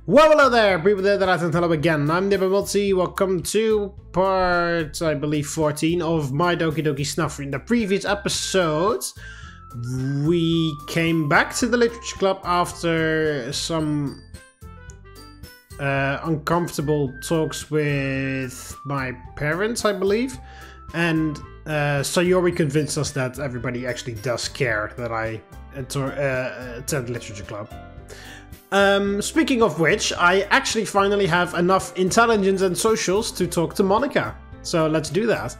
Well, hello there, people there that I can hello again. I'm TheMBmulti. Welcome to part, I believe, 14 of My Doki Doki SNAFU. In the previous episodes, we came back to the literature club after some uncomfortable talks with my parents, I believe. And Sayori convinced us that everybody actually does care that I attend literature club. Speaking of which, I actually finally have enough intelligence and socials to talk to Monika. So let's do that.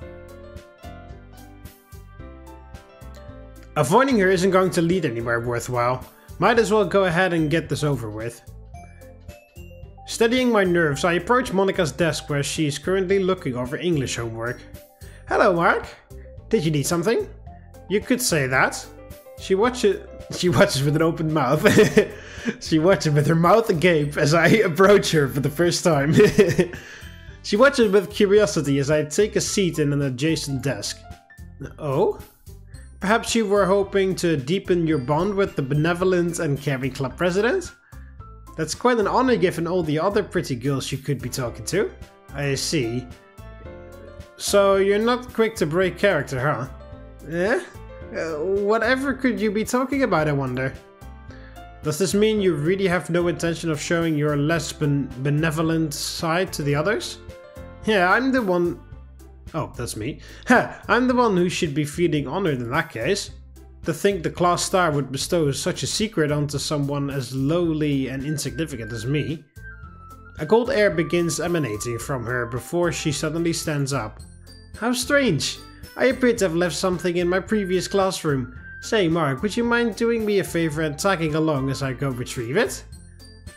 Avoiding her isn't going to lead anywhere worthwhile. Might as well go ahead and get this over with. Steadying my nerves, I approach Monika's desk where she is currently looking over English homework. Hello, Mark. Did you need something? You could say that. She watches with an open mouth. She watches with her mouth agape as I approach her for the first time. She watches with curiosity as I take a seat in an adjacent desk. Oh? Perhaps you were hoping to deepen your bond with the benevolent and caring club president? That's quite an honor given all the other pretty girls you could be talking to. I see. So you're not quick to break character, huh? Eh? Whatever could you be talking about, I wonder? Does this mean you really have no intention of showing your less benevolent side to the others? Yeah, I'm the one... Oh, that's me. I'm the one who should be feeling honored in that case. To think the class star would bestow such a secret onto someone as lowly and insignificant as me. A cold air begins emanating from her before she suddenly stands up. How strange! I appear to have left something in my previous classroom. Say, Mark, would you mind doing me a favor and tagging along as I go retrieve it?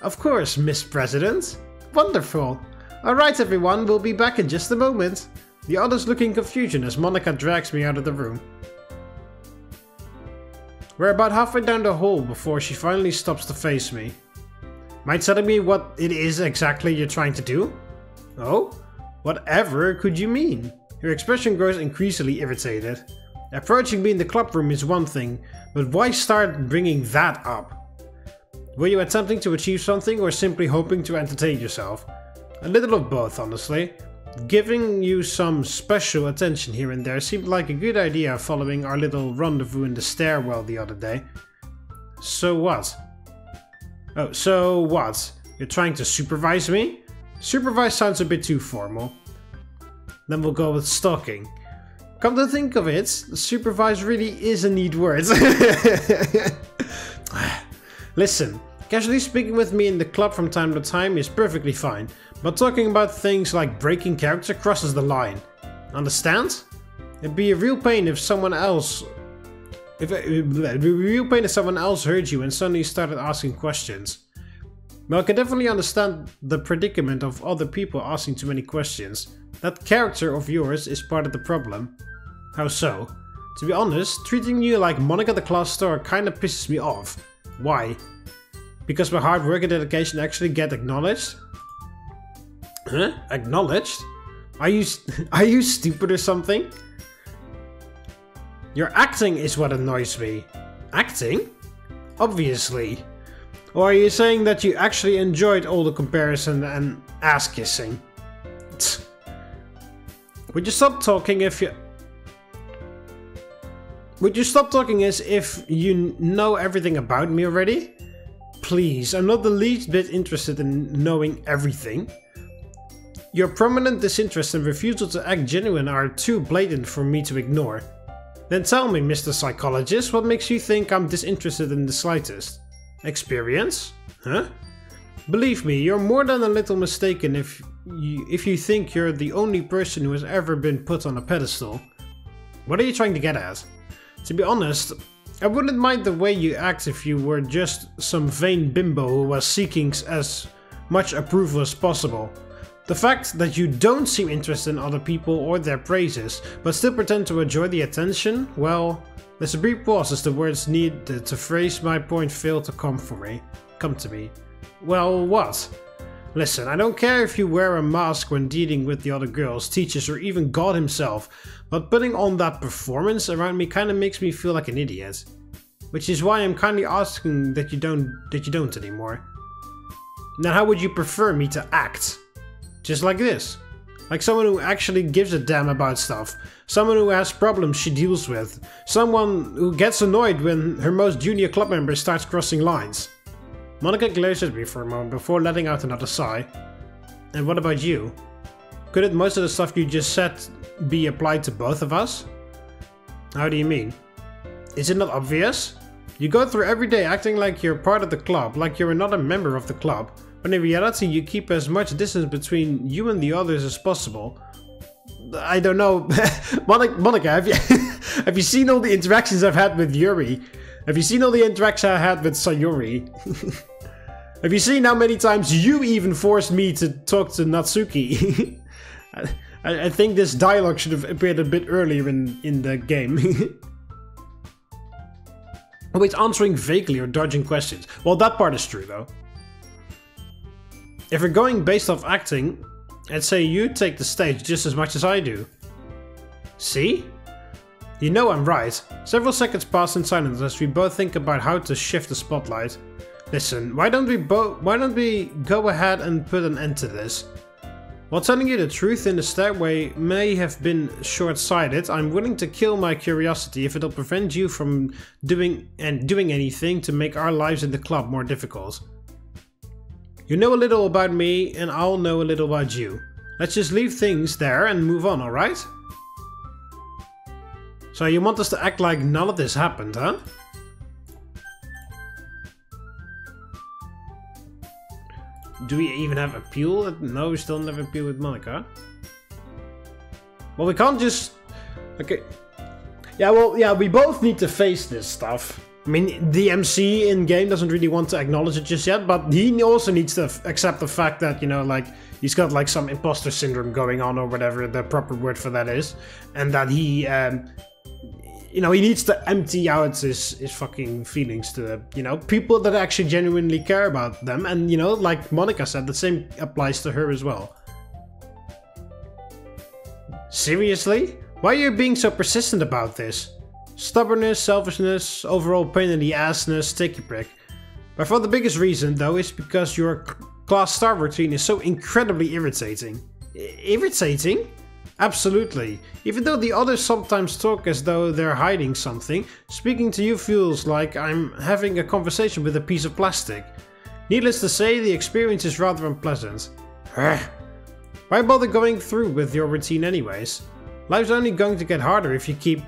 Of course, Miss President. Wonderful. Alright everyone, we'll be back in just a moment. The others look in confusion as Monika drags me out of the room. We're about halfway down the hall before she finally stops to face me. Mind telling me what it is exactly you're trying to do? Oh? Whatever could you mean? Her expression grows increasingly irritated. Approaching me in the club room is one thing, but why start bringing that up? Were you attempting to achieve something or simply hoping to entertain yourself? A little of both, honestly. Giving you some special attention here and there seemed like a good idea following our little rendezvous in the stairwell the other day. So what? Oh, so what? You're trying to supervise me? Supervise sounds a bit too formal. Then we'll go with stalking. Come to think of it, supervise really is a neat word. Listen, casually speaking with me in the club from time to time is perfectly fine, but talking about things like breaking character crosses the line. Understand? It'd be a real pain if someone else... It'd be a real pain if someone else heard you and suddenly started asking questions. Well, I can definitely understand the predicament of other people asking too many questions. That character of yours is part of the problem. How so? To be honest, treating you like Monika the class star kinda pisses me off. Why? Because my hard work and dedication actually get acknowledged? Huh? Acknowledged? Are you stupid or something? Your acting is what annoys me. Acting? Obviously. Or are you saying that you actually enjoyed all the comparison and ass kissing? Would you stop talking if you... Would you stop talking as if you know everything about me already? Please, I'm not the least bit interested in knowing everything. Your prominent disinterest and refusal to act genuine are too blatant for me to ignore. Then tell me, Mr. Psychologist, what makes you think I'm disinterested in the slightest? Experience? Huh? Believe me, you're more than a little mistaken if you think you're the only person who has ever been put on a pedestal. What are you trying to get at? To be honest, I wouldn't mind the way you act if you were just some vain bimbo who was seeking as much approval as possible. The fact that you don't seem interested in other people or their praises, but still pretend to enjoy the attention, well, there's a brief pause as the words needed to phrase my point fail to come to me. Well, what? Listen, I don't care if you wear a mask when dealing with the other girls, teachers, or even God himself, but putting on that performance around me kinda makes me feel like an idiot. Which is why I'm kindly asking that you don't anymore. then how would you prefer me to act? Just like this. Like someone who actually gives a damn about stuff. Someone who has problems she deals with. Someone who gets annoyed when her most junior club member starts crossing lines. Monika glares at me for a moment before letting out another sigh. And what about you? Couldn't most of the stuff you just said be applied to both of us? How do you mean? Is it not obvious? You go through every day acting like you're part of the club, like you're another member of the club, when in reality you keep as much distance between you and the others as possible. I don't know. Monika, have you seen all the interactions I've had with Yuri? Have you seen all the interactions I had with Sayori? Have you seen how many times you even forced me to talk to Natsuki? I think this dialogue should have appeared a bit earlier in the game. Always answering vaguely or dodging questions. Well, that part is true though. If we're going based off acting, I'd say you take the stage just as much as I do. See? You know I'm right. Several seconds pass in silence as we both think about how to shift the spotlight. Listen, why don't we go ahead and put an end to this? While telling you the truth in the stairway may have been short-sighted, I'm willing to kill my curiosity if it'll prevent you from doing anything to make our lives in the club more difficult. You know a little about me, and I'll know a little about you. Let's just leave things there and move on, alright? So you want us to act like none of this happened, huh? Do we even have appeal? No, we still never appeal with Monika. Well, we can't just... Okay. Yeah, well, yeah, we both need to face this stuff. I mean, the MC in-game doesn't really want to acknowledge it just yet, but he also needs to accept the fact that, you know, like, he's got, like, some imposter syndrome going on, or whatever the proper word for that is. And that he, you know, he needs to empty out his fucking feelings to, you know, people that actually genuinely care about them. And, you know, like Monika said, the same applies to her as well. Seriously? Why are you being so persistent about this? Stubbornness, selfishness, overall pain in the assness, take your prick. By far the biggest reason, though, is because your class star routine is so incredibly irritating. Irritating? Absolutely. Even though the others sometimes talk as though they're hiding something, speaking to you feels like I'm having a conversation with a piece of plastic. Needless to say, the experience is rather unpleasant. Why bother going through with your routine anyways? Life's only going to get harder if you keep...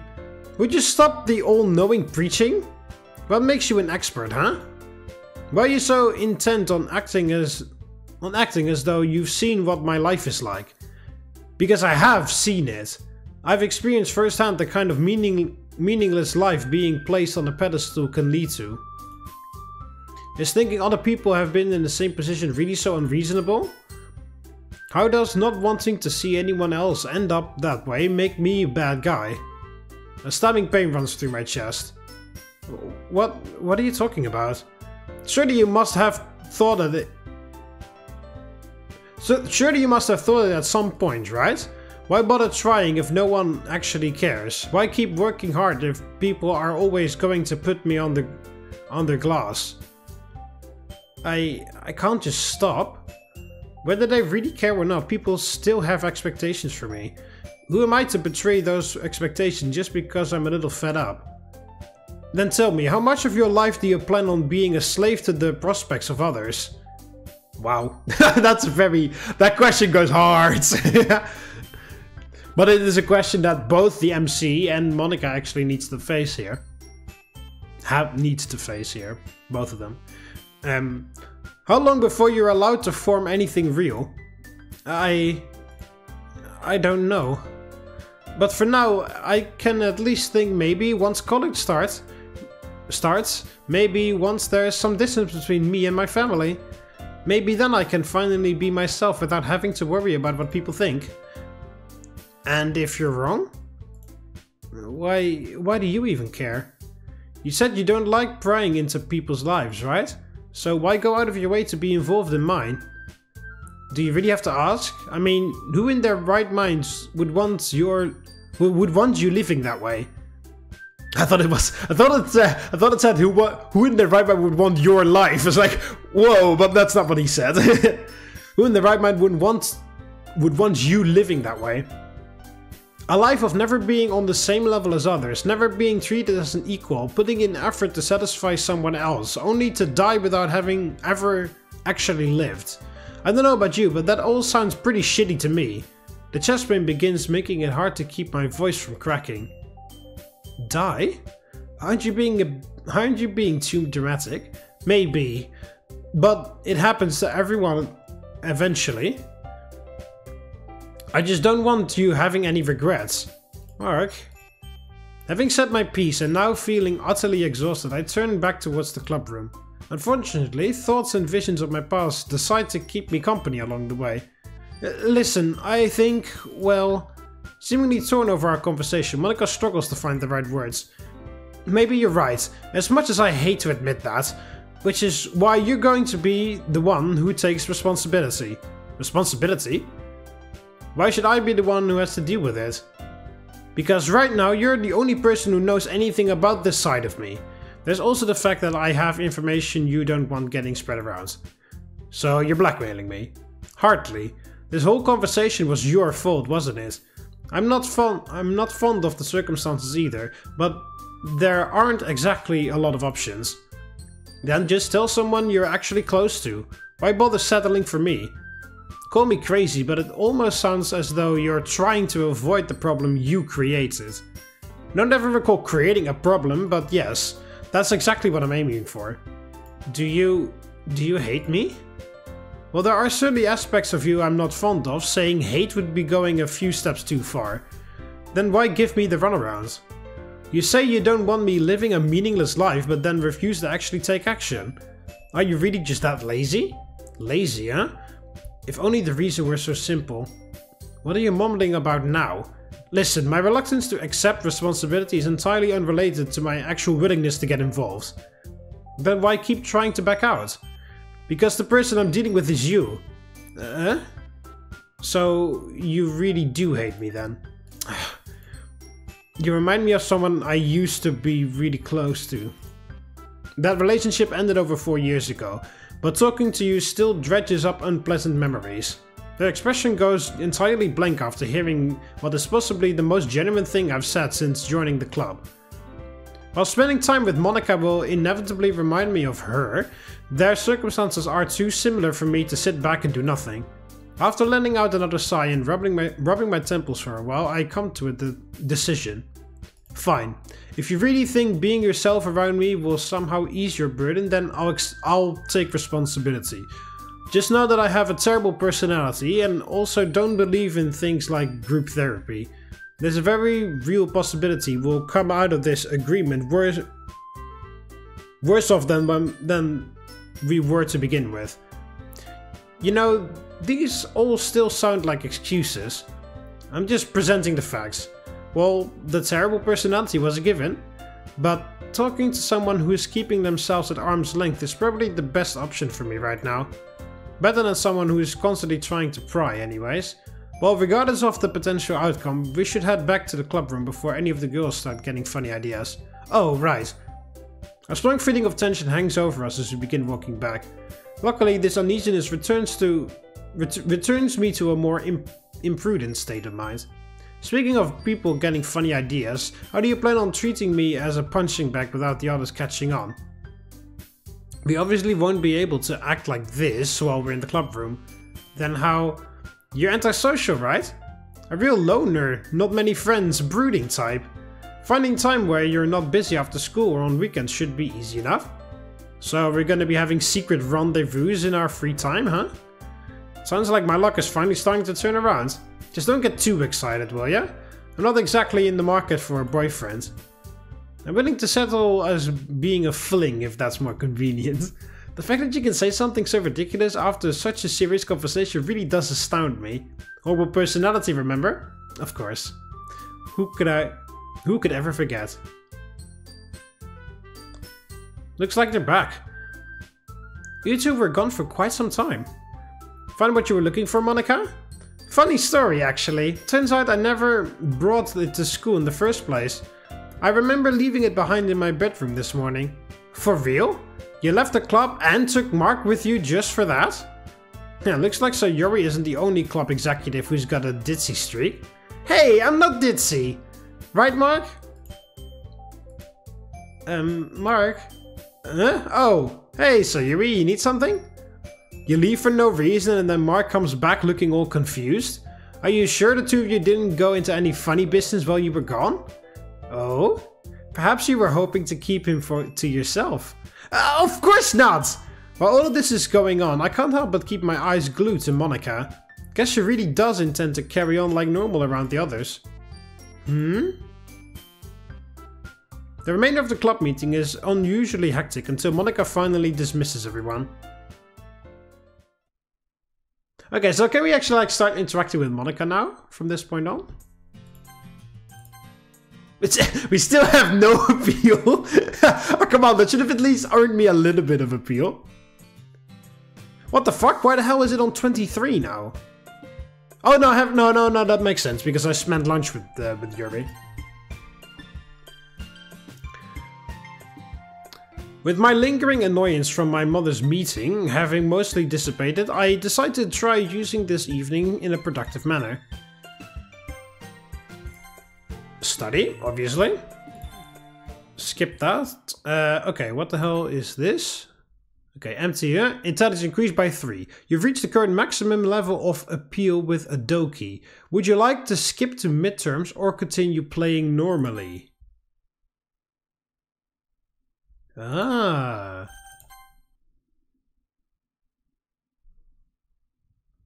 Would you stop the all-knowing preaching? What makes you an expert, huh? Why are you so intent on acting as though you've seen what my life is like? Because I have seen it. I've experienced firsthand the kind of meaningless life being placed on a pedestal can lead to. Is thinking other people have been in the same position really so unreasonable? How does not wanting to see anyone else end up that way make me a bad guy? A stabbing pain runs through my chest. What are you talking about? Surely you must have thought of it. Surely you must have thought it at some point, right? Why bother trying if no one actually cares? Why keep working hard if people are always going to put me on the glass? I can't just stop. Whether they really care or not, people still have expectations for me. Who am I to betray those expectations just because I'm a little fed up? Then tell me, how much of your life do you plan on being a slave to the prospects of others? Wow, that question goes hard. But it is a question that both the MC and Monika actually needs to face here. Both of them. How long before you're allowed to form anything real? I don't know. But for now, I can at least think maybe once college starts, maybe once there's some distance between me and my family, maybe then I can finally be myself without having to worry about what people think. And if you're wrong? Why do you even care? You said you don't like prying into people's lives, right? So why go out of your way to be involved in mine? Do you really have to ask? I mean, who in their right minds would want you living that way? I thought it said who in their right mind would want your life. It's like, whoa, but that's not what he said. Who in their right mind would want you living that way? A life of never being on the same level as others, never being treated as an equal, putting in effort to satisfy someone else, only to die without having ever actually lived. I don't know about you, but that all sounds pretty shitty to me. The chest pain begins, making it hard to keep my voice from cracking. Die? Aren't you being too dramatic? Maybe, but it happens to everyone eventually. I just don't want you having any regrets. Mark. Having said my piece and now feeling utterly exhausted, I turn back towards the club room. Unfortunately, thoughts and visions of my past decide to keep me company along the way. Listen, I think, well, seemingly torn over our conversation, Monika struggles to find the right words. Maybe you're right, as much as I hate to admit that, which is why you're going to be the one who takes responsibility. Responsibility? Why should I be the one who has to deal with it? Because right now you're the only person who knows anything about this side of me. There's also the fact that I have information you don't want getting spread around. So you're blackmailing me. Hardly. This whole conversation was your fault, wasn't it? I'm not fond of the circumstances either, but there aren't exactly a lot of options. Then just tell someone you're actually close to. Why bother settling for me? Call me crazy, but it almost sounds as though you're trying to avoid the problem you created. I don't ever recall creating a problem, but yes, that's exactly what I'm aiming for. Do you hate me? Well, there are certainly aspects of you I'm not fond of. Saying hate would be going a few steps too far. Then why give me the runaround? You say you don't want me living a meaningless life, but then refuse to actually take action. Are you really just that lazy? Lazy, huh? If only the reason were so simple. What are you mumbling about now? Listen, my reluctance to accept responsibility is entirely unrelated to my actual willingness to get involved. Then why keep trying to back out? Because the person I'm dealing with is you. So you really do hate me then? You remind me of someone I used to be really close to. That relationship ended over 4 years ago. But talking to you still dredges up unpleasant memories. The expression goes entirely blank after hearing what is possibly the most genuine thing I've said since joining the club. While spending time with Monika will inevitably remind me of her, their circumstances are too similar for me to sit back and do nothing. After letting out another sigh and rubbing my temples for a while, I come to a decision. Fine. If you really think being yourself around me will somehow ease your burden, then I'll take responsibility. Just know that I have a terrible personality and also don't believe in things like group therapy. There's a very real possibility we'll come out of this agreement worse off than we were to begin with. You know, these all still sound like excuses. I'm just presenting the facts. Well, the terrible personality was a given, but talking to someone who is keeping themselves at arm's length is probably the best option for me right now. Better than someone who is constantly trying to pry anyways. Well, regardless of the potential outcome, we should head back to the club room before any of the girls start getting funny ideas. Oh, right. A strong feeling of tension hangs over us as we begin walking back. Luckily, this uneasiness returns me to a more imprudent state of mind. Speaking of people getting funny ideas, how do you plan on treating me as a punching bag without the others catching on? We obviously won't be able to act like this while we're in the club room. Then how? You're antisocial, right? A real loner, not many friends, brooding type. Finding time where you're not busy after school or on weekends should be easy enough. So we're gonna be having secret rendezvous in our free time, huh? Sounds like my luck is finally starting to turn around. Just don't get too excited, will ya? I'm not exactly in the market for a boyfriend. I'm willing to settle as being a fling if that's more convenient. The fact that you can say something so ridiculous after such a serious conversation really does astound me. Horrible personality, remember? Of course. Who could ever forget? Looks like they're back. You two were gone for quite some time. Find what you were looking for, Monika? Funny story, actually. Turns out I never brought it to school in the first place. I remember leaving it behind in my bedroom this morning. For real? You left the club and took Mark with you just for that? Yeah, looks like Sayori isn't the only club executive who's got a ditzy streak. Hey, I'm not ditzy! Right, Mark? Mark? Huh? Oh, hey Sayori, you need something? You leave for no reason and then Mark comes back looking all confused? Are you sure the two of you didn't go into any funny business while you were gone? Oh? Perhaps you were hoping to keep him to yourself. Of course not! While all of this is going on, I can't help but keep my eyes glued to Monika. Guess she really does intend to carry on like normal around the others. The remainder of the club meeting is unusually hectic until Monika finally dismisses everyone. Okay, so can we actually like start interacting with Monika now from this point on? We still have no appeal. Oh, come on, that should have at least earned me a little bit of appeal. What the fuck? Why the hell is it on 23 now? Oh no, no, that makes sense because I spent lunch with Yuri. With my lingering annoyance from my mother's meeting having mostly dissipated, I decided to try using this evening in a productive manner. Study, obviously. Skip that. Okay, what the hell is this? Okay, empty here. Intelligence increased by 3. You've reached the current maximum level of appeal with a Doki. Would you like to skip to midterms or continue playing normally? Ah.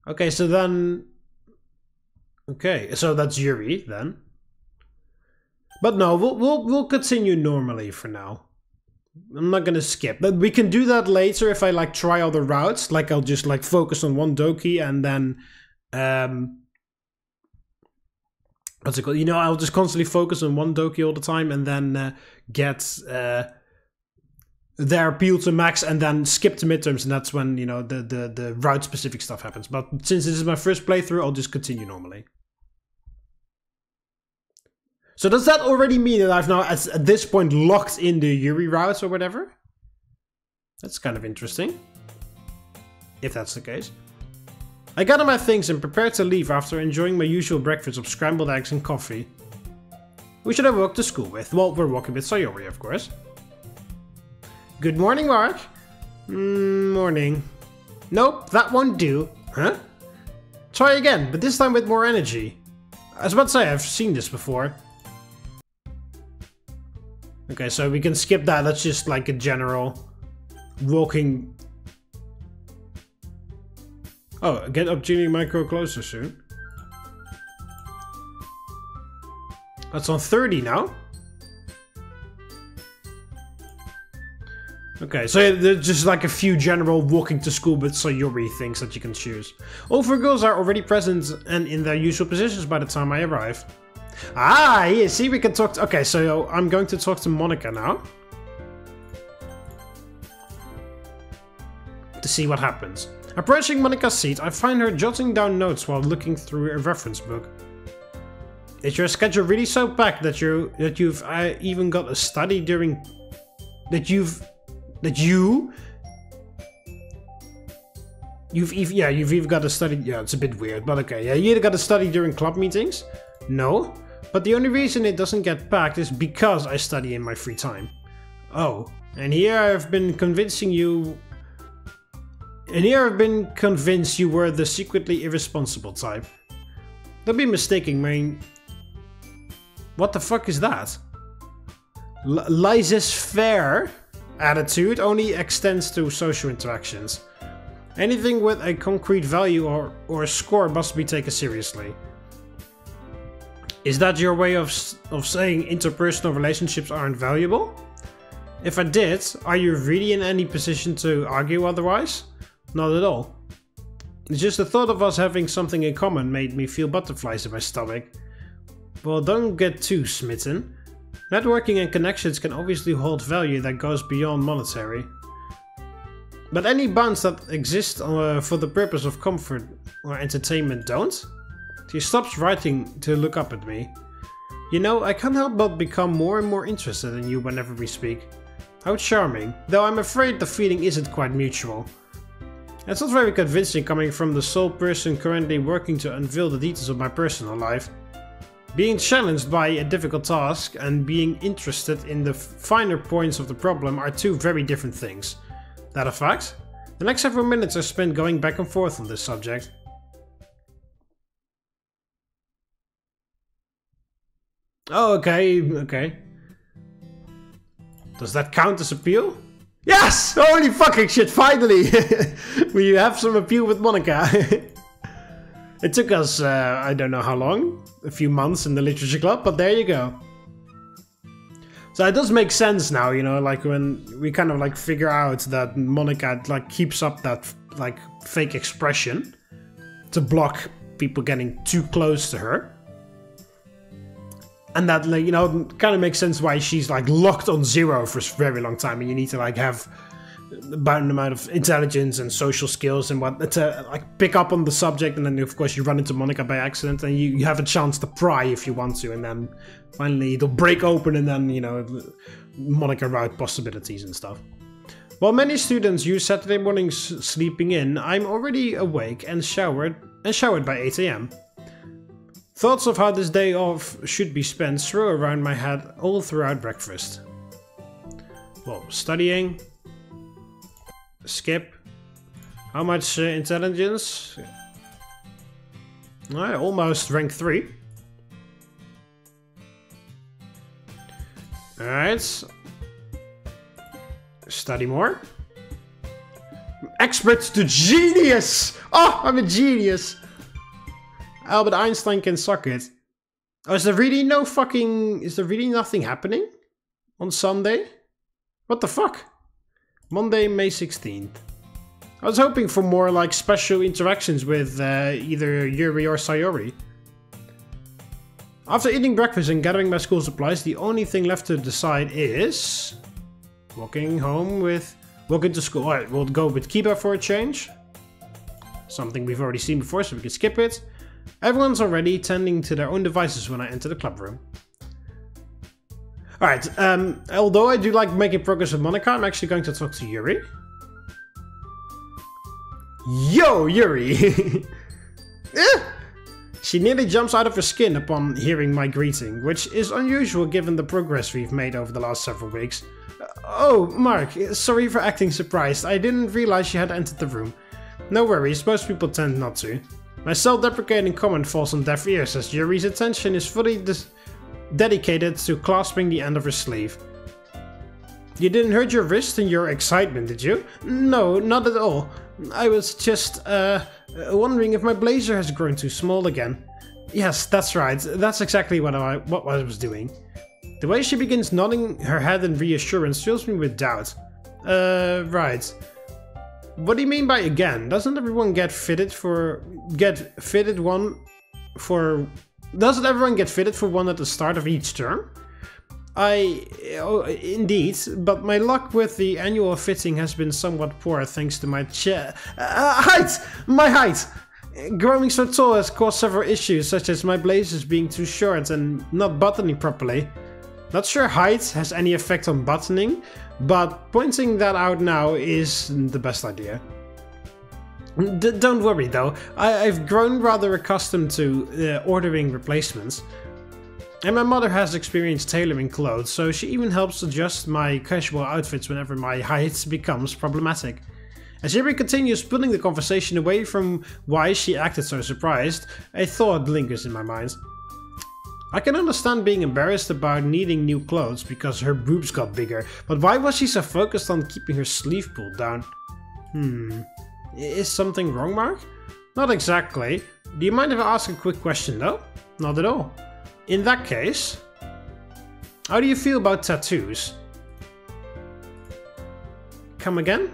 Okay, so then... Okay, so that's Yuri then. But no, we'll continue normally for now. I'm not gonna skip. But we can do that later if I like try other routes. Like I'll just like focus on one Doki and then what's it called? You know, I'll just constantly focus on one Doki all the time and then get their appeal to max and then skip to midterms, and that's when, you know, the route specific stuff happens. But since this is my first playthrough, I'll just continue normally. So does that already mean that I've now, at this point, locked in the Yuri routes or whatever? That's kind of interesting. If that's the case. I gather my things and prepared to leave after enjoying my usual breakfast of scrambled eggs and coffee. Who should I walk to school with? Well, we're walking with Sayori, of course. Good morning, Mark. Morning. Nope, that won't do. Huh? Try again, but this time with more energy. I was about to say, I've seen this before. Okay, so we can skip that. That's just like a general walking. Oh, get opportunity micro closer soon. That's on 30 now. Okay, so there's just like a few general walking to school with Sayori things that you can choose. All 4 girls are already present and in their usual positions by the time I arrive. Ah, yeah, see, we can talk to... Okay, so I'm going to talk to Monika now. To see what happens. Approaching Monika's seat, I find her jotting down notes while looking through a reference book. Is your schedule really so packed that you've even got a study during... You've even got a study. Yeah, it's a bit weird, but okay. Yeah, you either got a study during club meetings. No, but the only reason it doesn't get packed is because I study in my free time. Oh, and here I've been convincing you. And here I've been convinced you were the secretly irresponsible type. Don't be mistaken, man. What the fuck is that? Laissez-faire attitude only extends to social interactions. Anything with a concrete value or a score must be taken seriously. Is that your way of saying interpersonal relationships aren't valuable? If I did, are you really in any position to argue otherwise? Not at all. It's just the thought of us having something in common made me feel butterflies in my stomach. Well, don't get too smitten. Networking and connections can obviously hold value that goes beyond monetary. But any bonds that exist for the purpose of comfort or entertainment don't? She stops writing to look up at me. You know, I can't help but become more and more interested in you whenever we speak. How charming, though I'm afraid the feeling isn't quite mutual. It's not very convincing coming from the sole person currently working to unveil the details of my personal life. Being challenged by a difficult task and being interested in the finer points of the problem are two very different things. That a fact? The next several minutes are spent going back and forth on this subject. Oh, okay. Does that count as appeal? Yes! Holy fucking shit, finally! We have some appeal with Monika. It took us, I don't know how long, a few months in the literature club, but there you go. So it does make sense now, you know, like when we kind of like figure out that Monika like keeps up that like fake expression to block people getting too close to her. And that, like, you know, kind of makes sense why she's like locked on 0 for a very long time, and you need to like have about an amount of intelligence and social skills and what to like pick up on the subject, and then of course you run into Monika by accident, and you have a chance to pry if you want to, and then finally it'll break open, and then, you know, Monika route possibilities and stuff. While many students use Saturday mornings sleeping in, I'm already awake and showered by 8 AM. Thoughts of how this day off should be spent swirl around my head all throughout breakfast. Well, studying. Skip. How much intelligence? Almost rank 3. Alright. Study more. Expert to genius! Oh, I'm a genius! Albert Einstein can suck it. Oh, is there really nothing happening on Sunday? What the fuck? Monday, May 16th. I was hoping for more like special interactions with either Yuri or Sayori. After eating breakfast and gathering my school supplies, the only thing left to decide is walking to school. Alright, we'll go with Kiba for a change. Something we've already seen before, so we can skip it. Everyone's already tending to their own devices when I enter the club room. Alright, although I do like making progress with Monika, I'm actually going to talk to Yuri. Yo, Yuri! She nearly jumps out of her skin upon hearing my greeting, which is unusual given the progress we've made over the last several weeks. Oh, Mark, sorry for acting surprised. I didn't realize you had entered the room. No worries, most people tend not to. My self-deprecating comment falls on deaf ears as Yuri's attention is fully dedicated to clasping the end of her sleeve. You didn't hurt your wrist in your excitement, did you? No, not at all. I was just wondering if my blazer has grown too small again. Yes, that's right. That's exactly what I was doing. The way she begins nodding her head in reassurance fills me with doubt. Right. What do you mean by again? Doesn't everyone get fitted for one at the start of each term? Indeed, but my luck with the annual fitting has been somewhat poor thanks to my height! My height! Growing so tall has caused several issues, such as my blazers being too short and not buttoning properly. Not sure height has any effect on buttoning, but pointing that out now is the best idea. Don't worry though, I've grown rather accustomed to ordering replacements. And my mother has experience tailoring clothes, so she even helps adjust my casual outfits whenever my height becomes problematic. As Yuri continues pulling the conversation away from why she acted so surprised, a thought lingers in my mind. I can understand being embarrassed about needing new clothes because her boobs got bigger, but why was she so focused on keeping her sleeve pulled down? Is something wrong, Mark? Not exactly. Do you mind if I ask a quick question though? Not at all. In that case, how do you feel about tattoos? Come again?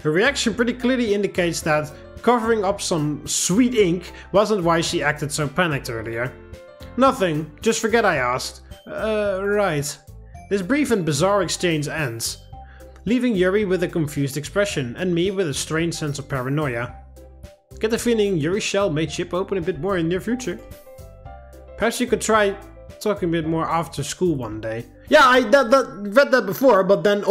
Her reaction pretty clearly indicates that covering up some sweet ink wasn't why she acted so panicked earlier. Nothing, just forget I asked. Right. This brief and bizarre exchange ends, leaving Yuri with a confused expression and me with a strange sense of paranoia. Get the feeling Yuri's shell may chip open a bit more in the near future. Perhaps you could try talking a bit more after school one day. Yeah, I read that before, but then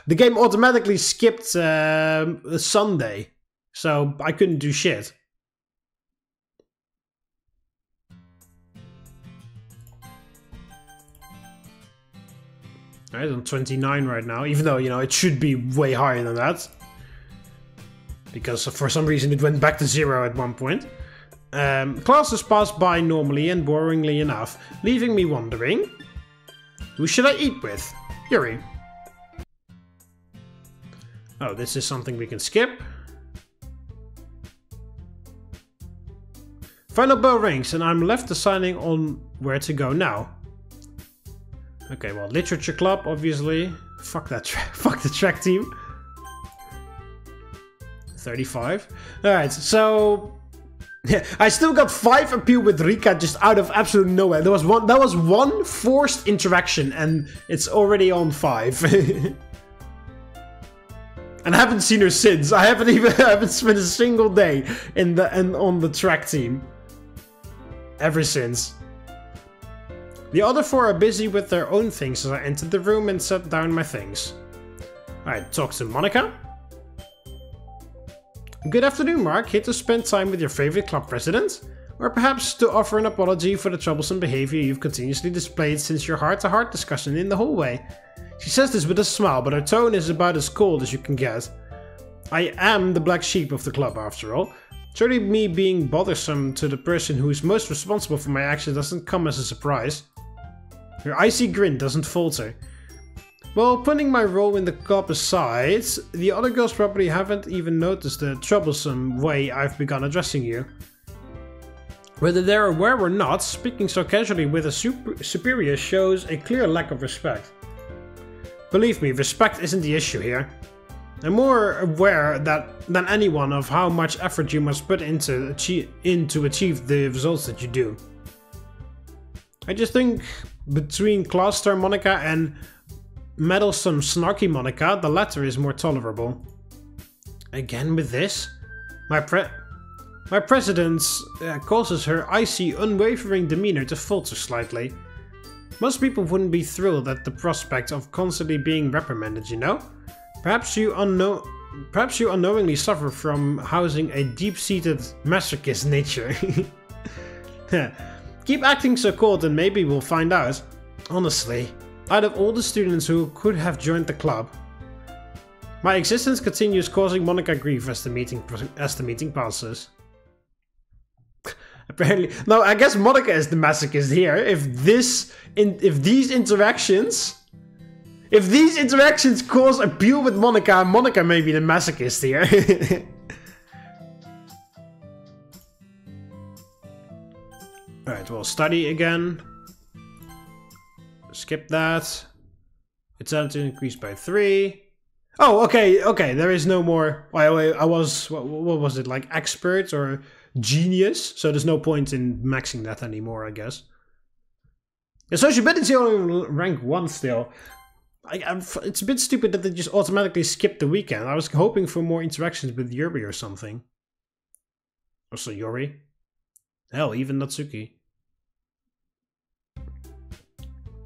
the game automatically skipped Sunday, so I couldn't do shit. Alright, I'm 29 right now, even though, you know, it should be way higher than that. Because for some reason it went back to 0 at one point. Classes passed by normally and boringly enough, leaving me wondering, who should I eat with? Yuri. Oh, this is something we can skip. Final bell rings and I'm left deciding on where to go now. Okay, well, literature club, obviously. Fuck that fuck the track team. 35. Alright, so yeah, I still got 5 appeal with Rika just out of absolute nowhere. That was one forced interaction and it's already on 5. And I haven't seen her since. I haven't spent a single day on the track team. Ever since. The other 4 are busy with their own things as I entered the room and set down my things. Alright, talk to Monika. Good afternoon, Mark. Here to spend time with your favorite club president? Or perhaps to offer an apology for the troublesome behavior you've continuously displayed since your heart-to-heart discussion in the hallway. She says this with a smile, but her tone is about as cold as you can get. I am the black sheep of the club, after all. Surely me being bothersome to the person who is most responsible for my actions doesn't come as a surprise. Her icy grin doesn't falter. Well, putting my role in the club aside, the other girls probably haven't even noticed the troublesome way I've begun addressing you. Whether they're aware or not, speaking so casually with a superior shows a clear lack of respect. Believe me, respect isn't the issue here. I'm more aware than anyone of how much effort you must put into achieve the results that you do. I just think between class star Monika and meddlesome snarky Monika, the latter is more tolerable. Again with this? My president causes her icy, unwavering demeanor to falter slightly. Most people wouldn't be thrilled at the prospect of constantly being reprimanded, you know? Perhaps you unknowingly suffer from housing a deep-seated masochist nature. Keep acting so cold and maybe we'll find out. Honestly, out of all the students who could have joined the club, my existence continues causing Monika grief as the meeting passes. Apparently, no, I guess Monika is the masochist here. If these interactions cause appeal with Monika may be the masochist here. Alright, we'll study again. Skip that. It's time to increase by 3. Oh, okay, there is no more. I was, what was it, like expert or genius? So there's no point in maxing that anymore, I guess. Yeah, sociability only rank 1 still. It's a bit stupid that they just automatically skipped the weekend. I was hoping for more interactions with Yuri or something. Also Yuri. Hell, even Natsuki.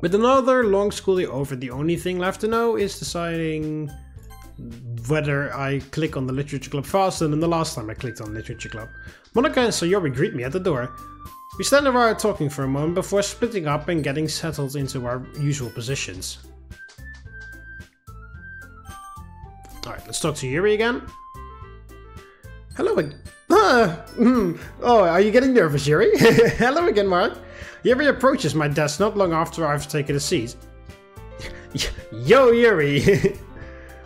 With another long school day over, the only thing left to know is deciding whether I click on the literature club faster than the last time I clicked on literature club. Monika and Sayori greet me at the door. We stand around talking for a moment before splitting up and getting settled into our usual positions. Alright, let's talk to Yuri again. Hello again. Oh, are you getting nervous, Yuri? Hello again, Mark. Yuri approaches my desk not long after I've taken a seat. Yo, Yuri!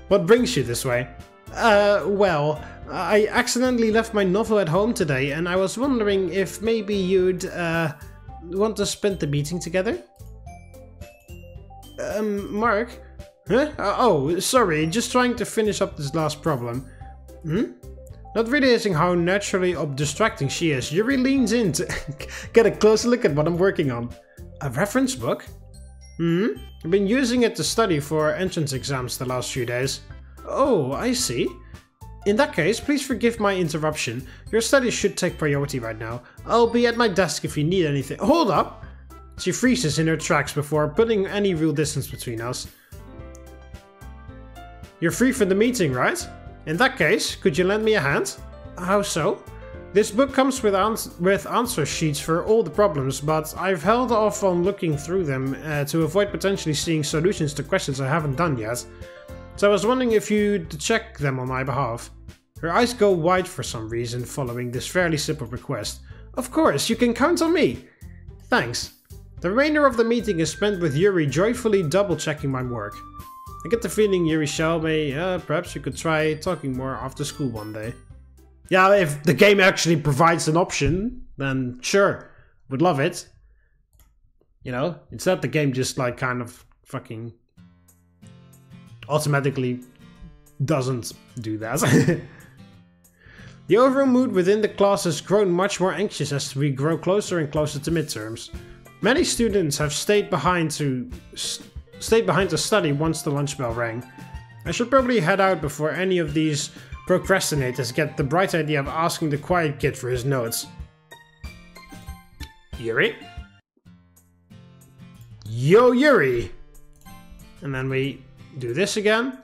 What brings you this way? Well, I accidentally left my novel at home today and I was wondering if maybe you'd, want to spend the meeting together? Mark? Huh? Oh, sorry, just trying to finish up this last problem. Not realizing how naturally distracting she is, Yuri leans in to get a closer look at what I'm working on. A reference book? I've been using it to study for entrance exams the last few days. Oh, I see. In that case, please forgive my interruption. Your studies should take priority right now. I'll be at my desk if you need anything. Hold up! She freezes in her tracks before putting any real distance between us. You're free for the meeting, right? In that case, could you lend me a hand? How so? This book comes with answer sheets for all the problems, but I've held off on looking through them to avoid potentially seeing solutions to questions I haven't done yet. So I was wondering if you'd check them on my behalf. Her eyes go wide for some reason following this fairly simple request. Of course, you can count on me! Thanks. The remainder of the meeting is spent with Yuri joyfully double-checking my work. I get the feeling Yuri shall me, perhaps you could try talking more after school one day. Yeah, if the game actually provides an option, then sure, would love it. You know, instead the game just like kind of fucking automatically doesn't do that. The overall mood within the class has grown much more anxious as we grow closer and closer to midterms. Many students have stayed behind to study once the lunch bell rang. I should probably head out before any of these procrastinators get the bright idea of asking the quiet kid for his notes. Yuri? Yo, Yuri! And then we do this again.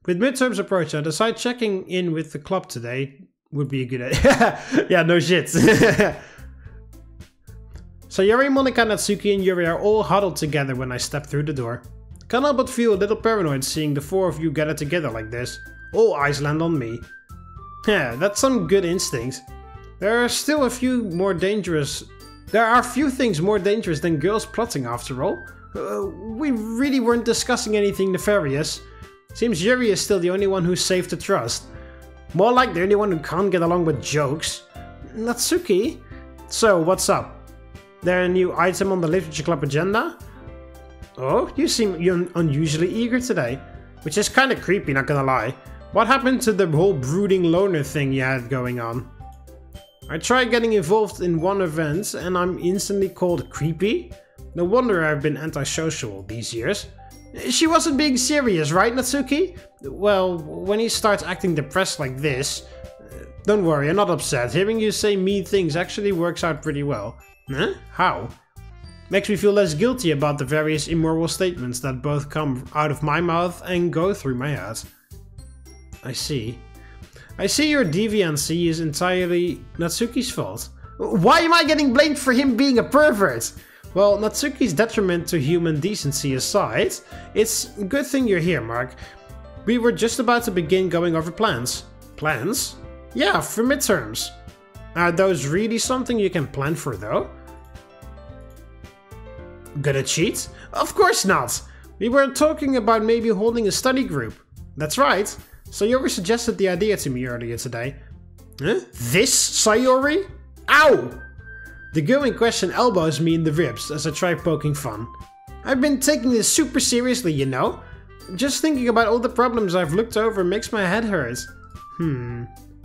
With midterms approaching, I decide checking in with the club today would be a good idea. Yeah, no shit. Sayori, Monika, Natsuki and Yuri are all huddled together when I step through the door. Can't help but feel a little paranoid seeing the four of you gather together like this. All eyes land on me. Yeah, that's some good instinct. There are still a few more dangerous... There are few things more dangerous than girls plotting after all. We really weren't discussing anything nefarious. Seems Yuri is still the only one who's safe to trust. More like the only one who can't get along with jokes. Natsuki? So, what's up? There a new item on the Literature Club agenda? Oh, you seem unusually eager today. Which is kinda creepy, not gonna lie. What happened to the whole brooding loner thing you had going on? I tried getting involved in one event and I'm instantly called creepy? No wonder I've been antisocial these years. She wasn't being serious, right, Natsuki? Well, when he starts acting depressed like this... Don't worry, I'm not upset. Hearing you say mean things actually works out pretty well. Huh? How? Makes me feel less guilty about the various immoral statements that both come out of my mouth and go through my head. I see. I see your deviancy is entirely Natsuki's fault. Why am I getting blamed for him being a pervert? Well, Natsuki's detriment to human decency aside, it's a good thing you're here, Mark. We were just about to begin going over plans. Plans? Yeah, for midterms. Are those really something you can plan for, though? Gonna cheat? Of course not! We were talking about maybe holding a study group. That's right. Sayori suggested the idea to me earlier today. Huh? This Sayori? Ow! The girl in question elbows me in the ribs as I try poking fun. I've been taking this super seriously, you know? Just thinking about all the problems I've looked over makes my head hurt.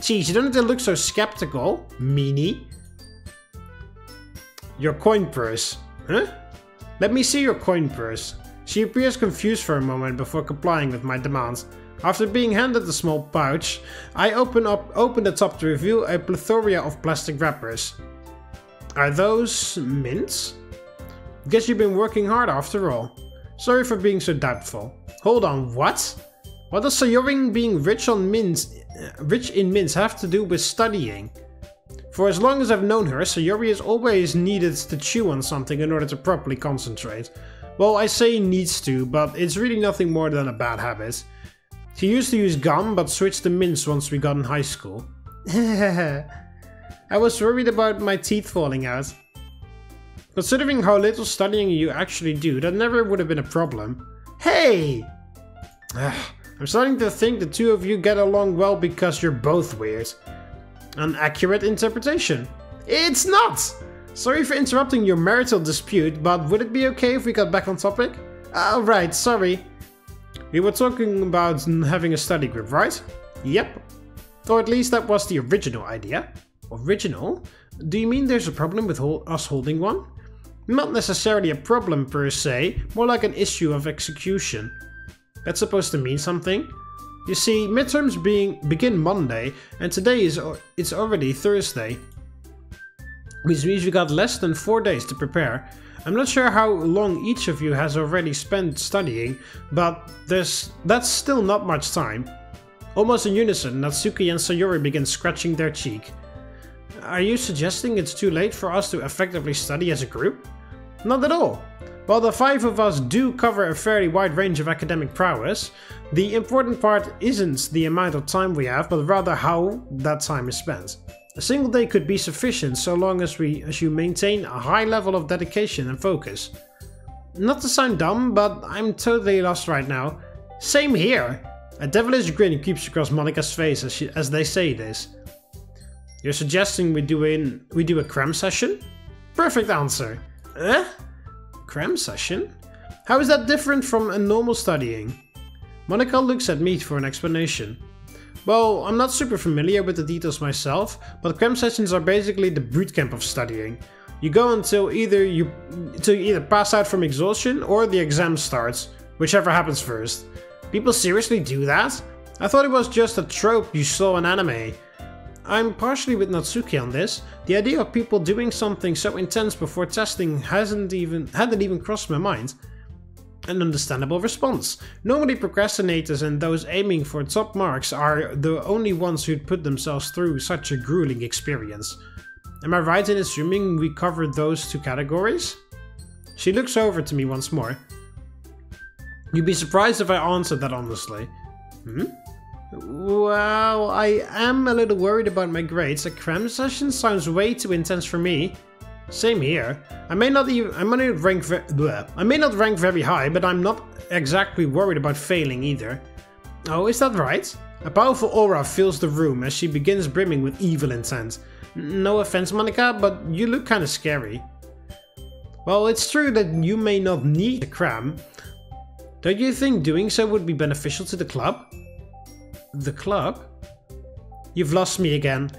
Geez, you don't have to look so skeptical, meanie. Your coin purse. Huh? Let me see your coin purse. She appears confused for a moment before complying with my demands. After being handed the small pouch, I open the top to reveal a plethora of plastic wrappers. Are those mints? Guess you've been working hard after all. Sorry for being so doubtful. Hold on, what? What does Sayori being rich in mints have to do with studying? For as long as I've known her, Sayori has always needed to chew on something in order to properly concentrate. Well, I say needs to, but it's really nothing more than a bad habit. She used to use gum, but switched to mints once we got in high school. I was worried about my teeth falling out. Considering how little studying you actually do, that never would have been a problem. Hey! I'm starting to think the two of you get along well because you're both weird. An accurate interpretation. It's not! Sorry for interrupting your marital dispute, but would it be okay if we got back on topic? Right, sorry. We were talking about having a study group, right? Yep. Or at least that was the original idea. Original? Do you mean there's a problem with us holding one? Not necessarily a problem per se, more like an issue of execution. That's supposed to mean something? You see, midterms begin Monday, and today it's already Thursday. Which means we got less than 4 days to prepare. I'm not sure how long each of you has already spent studying, but that's still not much time. Almost in unison, Natsuki and Sayori begin scratching their cheek. Are you suggesting it's too late for us to effectively study as a group? Not at all. While the 5 of us do cover a fairly wide range of academic prowess, the important part isn't the amount of time we have, but rather how that time is spent. A single day could be sufficient so long as you maintain a high level of dedication and focus. Not to sound dumb, but I'm totally lost right now. Same here! A devilish grin creeps across Monika's face as they say this. You're suggesting we do a cram session? Perfect answer. Eh? Cram session? How is that different from a normal studying? Monika looks at me for an explanation. Well, I'm not super familiar with the details myself, but cram sessions are basically the bootcamp of studying. You go until you either pass out from exhaustion or the exam starts, whichever happens first. People seriously do that? I thought it was just a trope you saw in anime. I'm partially with Natsuki on this. The idea of people doing something so intense before testing hadn't even crossed my mind. An understandable response. Normally procrastinators and those aiming for top marks are the only ones who'd put themselves through such a grueling experience. Am I right in assuming we covered those 2 categories? She looks over to me once more. You'd be surprised if I answered that honestly. Well, I am a little worried about my grades. A cram session sounds way too intense for me. Same here. I may not rank very high, but I'm not exactly worried about failing either. Oh, is that right? A powerful aura fills the room as she begins brimming with evil intent. No offense, Monika, but you look kinda scary. Well, it's true that you may not need a cram. Don't you think doing so would be beneficial to the club? The club? You've lost me again.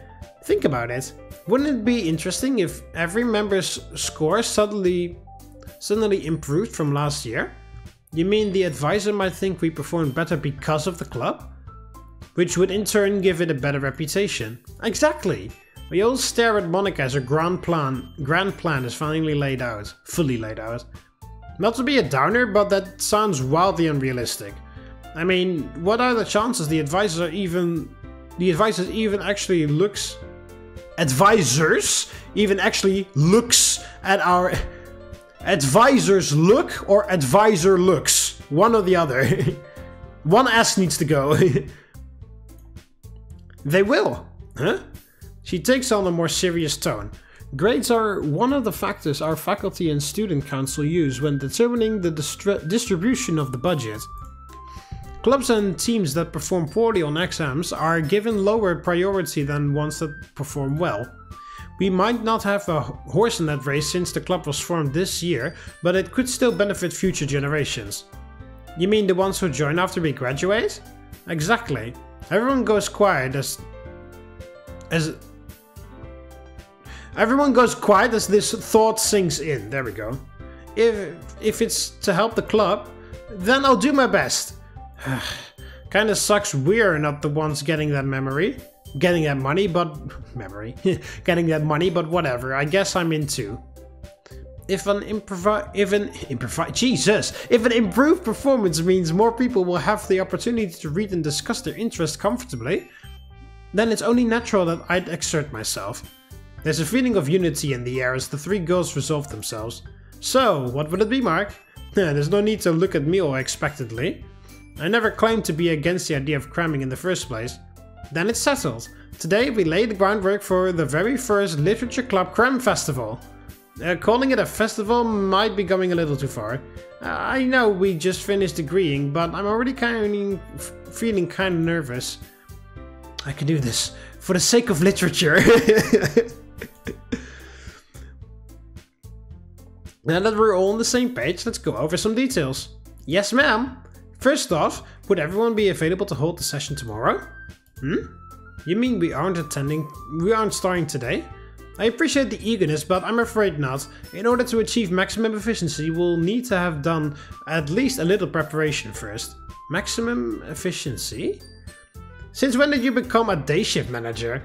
Think about it. Wouldn't it be interesting if every member's score suddenly improved from last year? You mean the advisor might think we performed better because of the club? Which would in turn give it a better reputation. Exactly! We all stare at Monika as her grand plan is fully laid out. Not to be a downer, but that sounds wildly unrealistic. I mean, what are the chances the advisors even actually looks at our advisors look or advisor looks? One or the other. One S needs to go. They will. Huh? She takes on a more serious tone. Grades are one of the factors our faculty and student council use when determining the distribution of the budget. Clubs and teams that perform poorly on exams are given lower priority than ones that perform well. We might not have a horse in that race since the club was formed this year, but it could still benefit future generations. You mean the ones who join after we graduate? Exactly. Everyone goes quiet as this thought sinks in. There we go. If it's to help the club, then I'll do my best. Kinda sucks we're not the ones getting that money, but whatever, I guess I'm in too. If an improved performance means more people will have the opportunity to read and discuss their interests comfortably, then it's only natural that I'd exert myself. There's a feeling of unity in the air as the 3 girls resolve themselves. So, what would it be, Mark? There's no need to look at me all expectantly. I never claimed to be against the idea of cramming in the first place. Then it's settled. Today we lay the groundwork for the very first Literature Club Cram Festival. Calling it a festival might be going a little too far. I know we just finished agreeing, but I'm already feeling kind of nervous. I can do this for the sake of literature. Now that we're all on the same page, let's go over some details. Yes, ma'am. First off, would everyone be available to hold the session tomorrow? You mean we aren't starting today? I appreciate the eagerness, but I'm afraid not. In order to achieve maximum efficiency, we'll need to have done at least a little preparation first. Maximum efficiency? Since when did you become a day shift manager?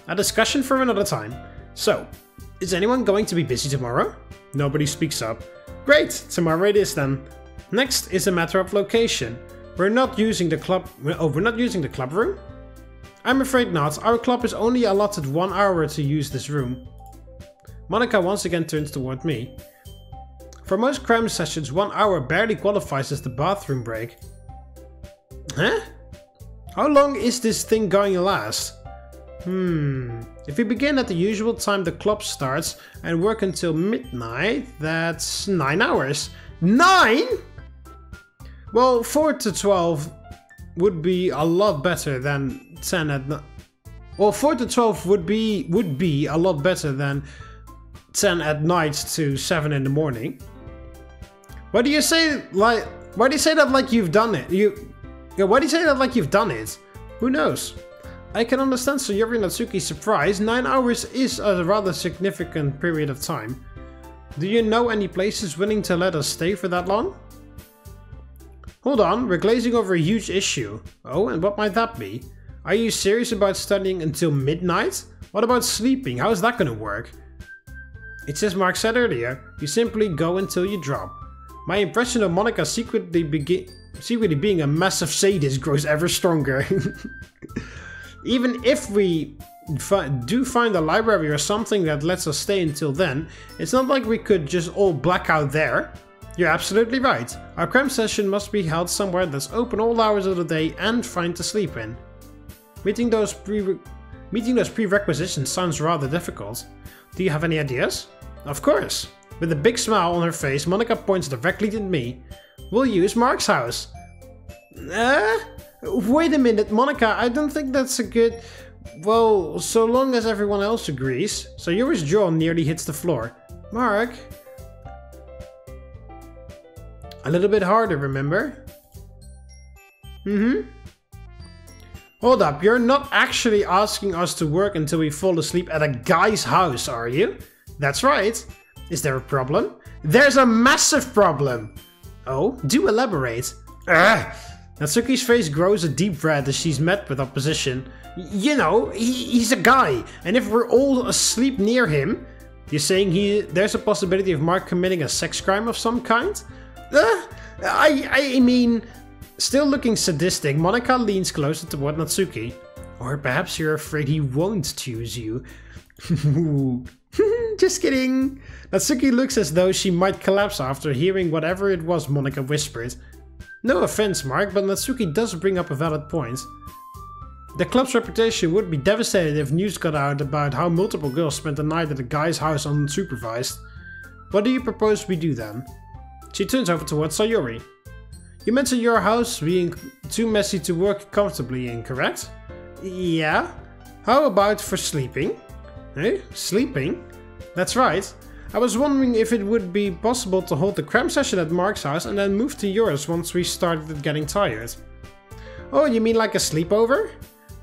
A discussion for another time. So, is anyone going to be busy tomorrow? Nobody speaks up. Great, tomorrow it is then. Next is a matter of location. We're not using the club room? I'm afraid not. Our club is only allotted 1 hour to use this room. Monika once again turns toward me. For most cram sessions, 1 hour barely qualifies as the bathroom break. Huh? How long is this thing going to last? If we begin at the usual time the club starts and work until midnight, that's 9 hours. 9?! Well, 4 to 12 would be a lot better than 10 at night. Well, 4 to 12 would be a lot better than 10 at night to 7 in the morning. Why do you say that like you've done it? Why do you say that like you've done it? Who knows? I can understand Sayori and Natsuki's surprise. 9 hours is a rather significant period of time. Do you know any places willing to let us stay for that long? Hold on, we're glazing over a huge issue. Oh, and what might that be? Are you serious about studying until midnight? What about sleeping? How is that gonna work? It's as Mark said earlier, you simply go until you drop. My impression of Monika secretly being a massive sadist grows ever stronger. Even if we do find a library or something that lets us stay until then, it's not like we could just all black out there. You're absolutely right. Our cram session must be held somewhere that's open all hours of the day and fine to sleep in. Meeting those prerequisites sounds rather difficult. Do you have any ideas? Of course. With a big smile on her face, Monika points directly at me. We'll use Mark's house. Wait a minute, Monika, I don't think that's a good... Well, so long as everyone else agrees. Sayori's jaw nearly hits the floor. Mark... A little bit harder, remember? Hold up, you're not actually asking us to work until we fall asleep at a guy's house, are you? That's right. Is there a problem? There's a massive problem! Oh, do elaborate. Natsuki's face grows a deep red as she's met with opposition. You know, he's a guy, and if we're all asleep near him... You're saying there's a possibility of Mark committing a sex crime of some kind? I mean... Still looking sadistic, Monika leans closer toward Natsuki. Or perhaps you're afraid he won't choose you. Just kidding. Natsuki looks as though she might collapse after hearing whatever it was Monika whispered. No offense, Mark, but Natsuki does bring up a valid point. The club's reputation would be devastated if news got out about how multiple girls spent the night at a guy's house unsupervised. What do you propose we do then? She turns over towards Sayori. You mentioned your house being too messy to work comfortably in, correct? Yeah. How about for sleeping? Eh? Sleeping? That's right. I was wondering if it would be possible to hold the cram session at Mark's house and then move to yours once we started getting tired. Oh, you mean like a sleepover?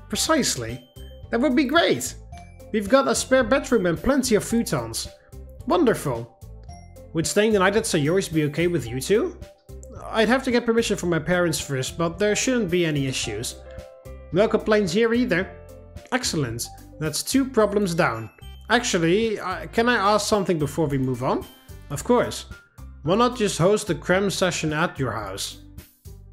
Precisely. That would be great. We've got a spare bedroom and plenty of futons. Wonderful. Would staying the night at Sayori's be okay with you two? I'd have to get permission from my parents first, but there shouldn't be any issues. No complaints here either. Excellent. That's 2 problems down. Actually, can I ask something before we move on? Of course. Why not just host the cram session at your house?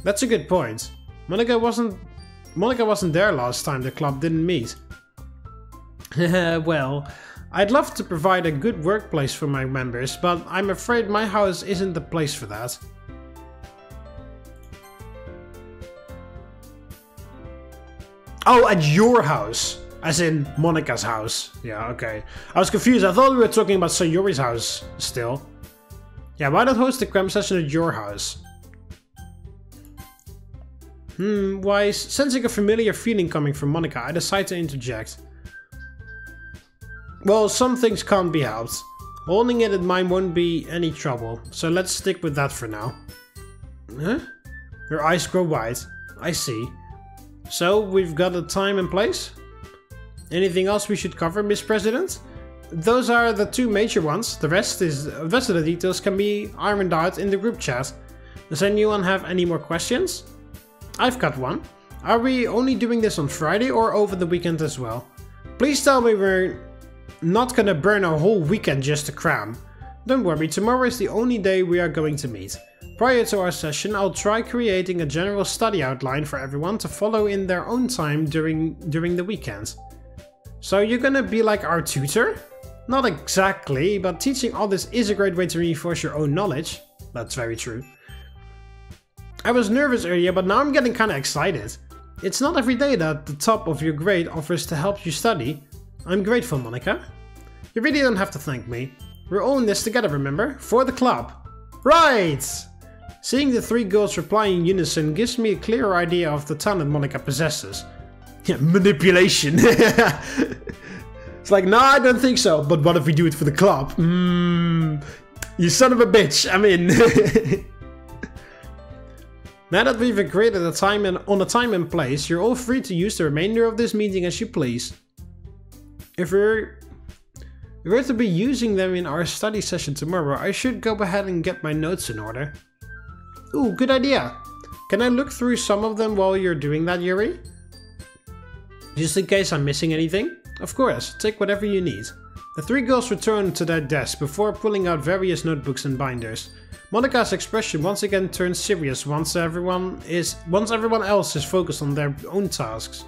That's a good point. Monika wasn't there last time the club didn't meet. Well, I'd love to provide a good workplace for my members, but I'm afraid my house isn't the place for that. Oh, at your house! As in Monika's house. Yeah, okay. I was confused, I thought we were talking about Sayori's house still. Yeah, why not host the cram session at your house? Why, sensing a familiar feeling coming from Monika, I decide to interject. Well, some things can't be helped. Holding it in mind won't be any trouble, so let's stick with that for now. Huh? Her eyes grow wide. I see. So, we've got a time and place? Anything else we should cover, Miss President? Those are the 2 major ones. The rest of the details can be ironed out in the group chat. Does anyone have any more questions? I've got one. Are we only doing this on Friday or over the weekend as well? Please tell me we're not gonna burn a whole weekend just to cram. Don't worry, tomorrow is the only day we are going to meet. Prior to our session, I'll try creating a general study outline for everyone to follow in their own time during the weekend. So you're gonna be like our tutor? Not exactly, but teaching all this is a great way to reinforce your own knowledge. That's very true. I was nervous earlier, but now I'm getting kinda excited. It's not every day that the top of your grade offers to help you study. I'm grateful, Monika. You really don't have to thank me. We're all in this together, remember? For the club. Right! Seeing the three girls reply in unison gives me a clearer idea of the talent Monika possesses. Yeah, manipulation. It's like, no, I don't think so. But what if we do it for the club? You son of a bitch, I'm in. Now that we've agreed on a time and place, you're all free to use the remainder of this meeting as you please. If we're to be using them in our study session tomorrow, I should go ahead and get my notes in order. Ooh, good idea. Can I look through some of them while you're doing that, Yuri? Just in case I'm missing anything? Of course, take whatever you need. The three girls return to their desk before pulling out various notebooks and binders. Monika's expression once again turns serious once everyone else is focused on their own tasks.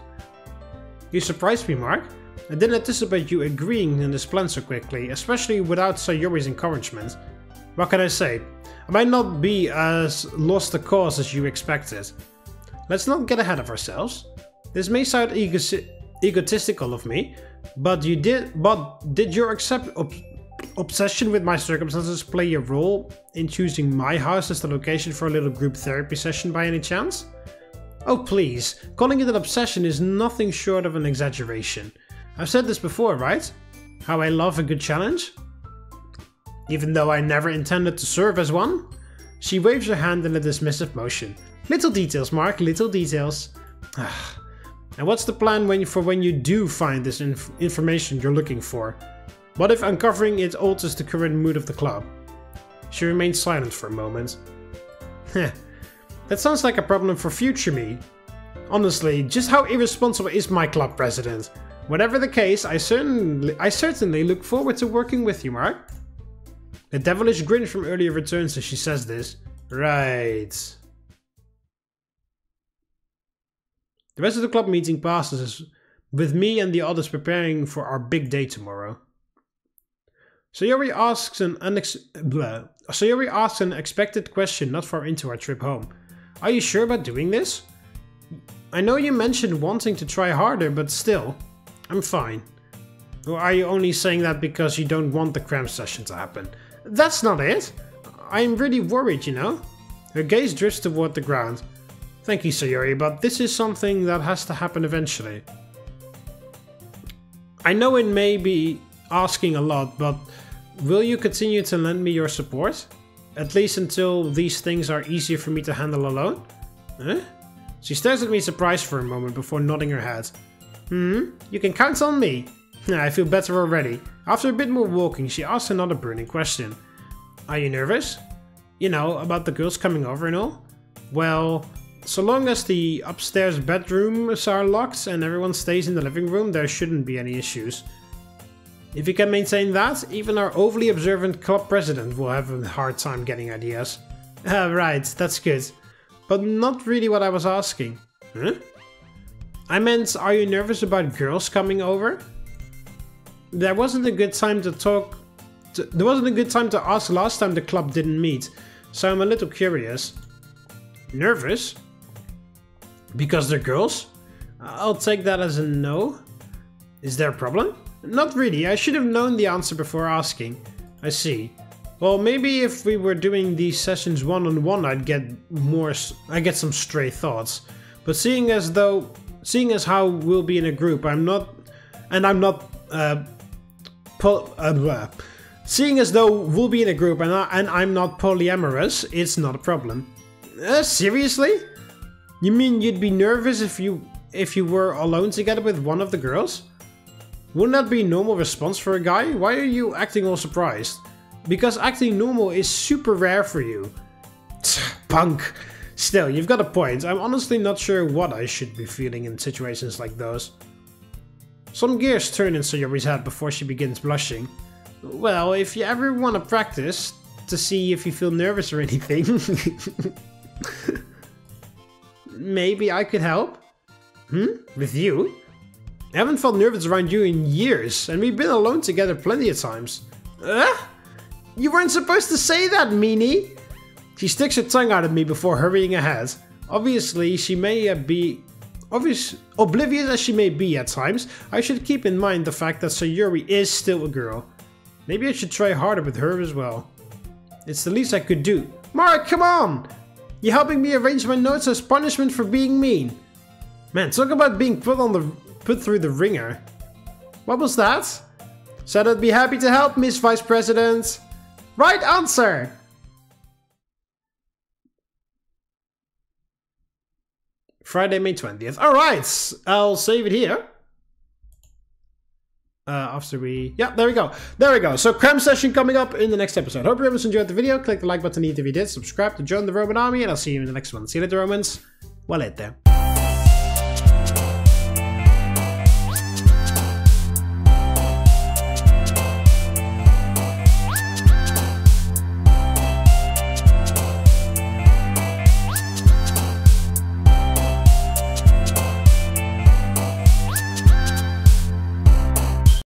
You surprised me, Mark. I didn't anticipate you agreeing in this plan so quickly, especially without Sayori's encouragement. What can I say? I might not be as lost a cause as you expected. Let's not get ahead of ourselves. This may sound egotistical of me, but did your obsession with my circumstances play a role in choosing my house as the location for a little group therapy session by any chance? Oh please, calling it an obsession is nothing short of an exaggeration. I've said this before, right? How I love a good challenge? Even though I never intended to serve as one? She waves her hand in a dismissive motion. Little details, Mark, little details. And what's the plan when you do find this information you're looking for? What if uncovering it alters the current mood of the club? She remains silent for a moment. That sounds like a problem for future me. Honestly, just how irresponsible is my club president? Whatever the case, I certainly look forward to working with you, Mark. The devilish grin from earlier returns as she says this. Right. The rest of the club meeting passes with me and the others preparing for our big day tomorrow. Sayori asks an expected question not far into our trip home. Are you sure about doing this? I know you mentioned wanting to try harder, but still, I'm fine. Or are you only saying that because you don't want the cram session to happen? That's not it. I'm really worried, you know. Her gaze drifts toward the ground. Thank you, Sayori, but this is something that has to happen eventually. I know it may be asking a lot, but will you continue to lend me your support? At least until these things are easier for me to handle alone? Huh? She stares at me surprised for a moment before nodding her head. You can count on me. I feel better already. After a bit more walking, she asks another burning question. Are you nervous? You know, about the girls coming over and all? Well, so long as the upstairs bedrooms are locked and everyone stays in the living room, there shouldn't be any issues. If you can maintain that, even our overly observant club president will have a hard time getting ideas. Right, that's good. But not really what I was asking. Huh? I meant, are you nervous about girls coming over? There wasn't a good time to ask last time the club didn't meet, so I'm a little curious. Nervous? Because they're girls? I'll take that as a no. Is there a problem? Not really, I should have known the answer before asking. I see. Well, maybe if we were doing these sessions one-on-one, I'd get some stray thoughts. But seeing as how we'll be in a group, seeing as though we'll be in a group and I'm not polyamorous, it's not a problem. Seriously? You mean you'd be nervous if you were alone together with one of the girls? Wouldn't that be a normal response for a guy? Why are you acting all surprised? Because acting normal is super rare for you. Punk. Still, you've got a point. I'm honestly not sure what I should be feeling in situations like those. Some gears turn in Sayori's head before she begins blushing. Well, if you ever want to practice to see if you feel nervous or anything, maybe I could help? With you? I haven't felt nervous around you in years, and we've been alone together plenty of times. You weren't supposed to say that, meanie! She sticks her tongue out at me before hurrying ahead. Obviously, she may be... oblivious as she may be at times, I should keep in mind the fact that Sayori is still a girl. Maybe I should try harder with her as well. It's the least I could do. Mark, come on! You're helping me arrange my notes as punishment for being mean. Man, talk about being put through the ringer. What was that? Said I'd be happy to help, Miss Vice President. Right answer! Friday, May 20th. Alright, I'll save it here. After we... Yeah, there we go. There we go. So, cram session coming up in the next episode. Hope you guys enjoyed the video. Click the like button if you did. Subscribe to join the Roman army, and I'll see you in the next one. See you later, Romans. Walete.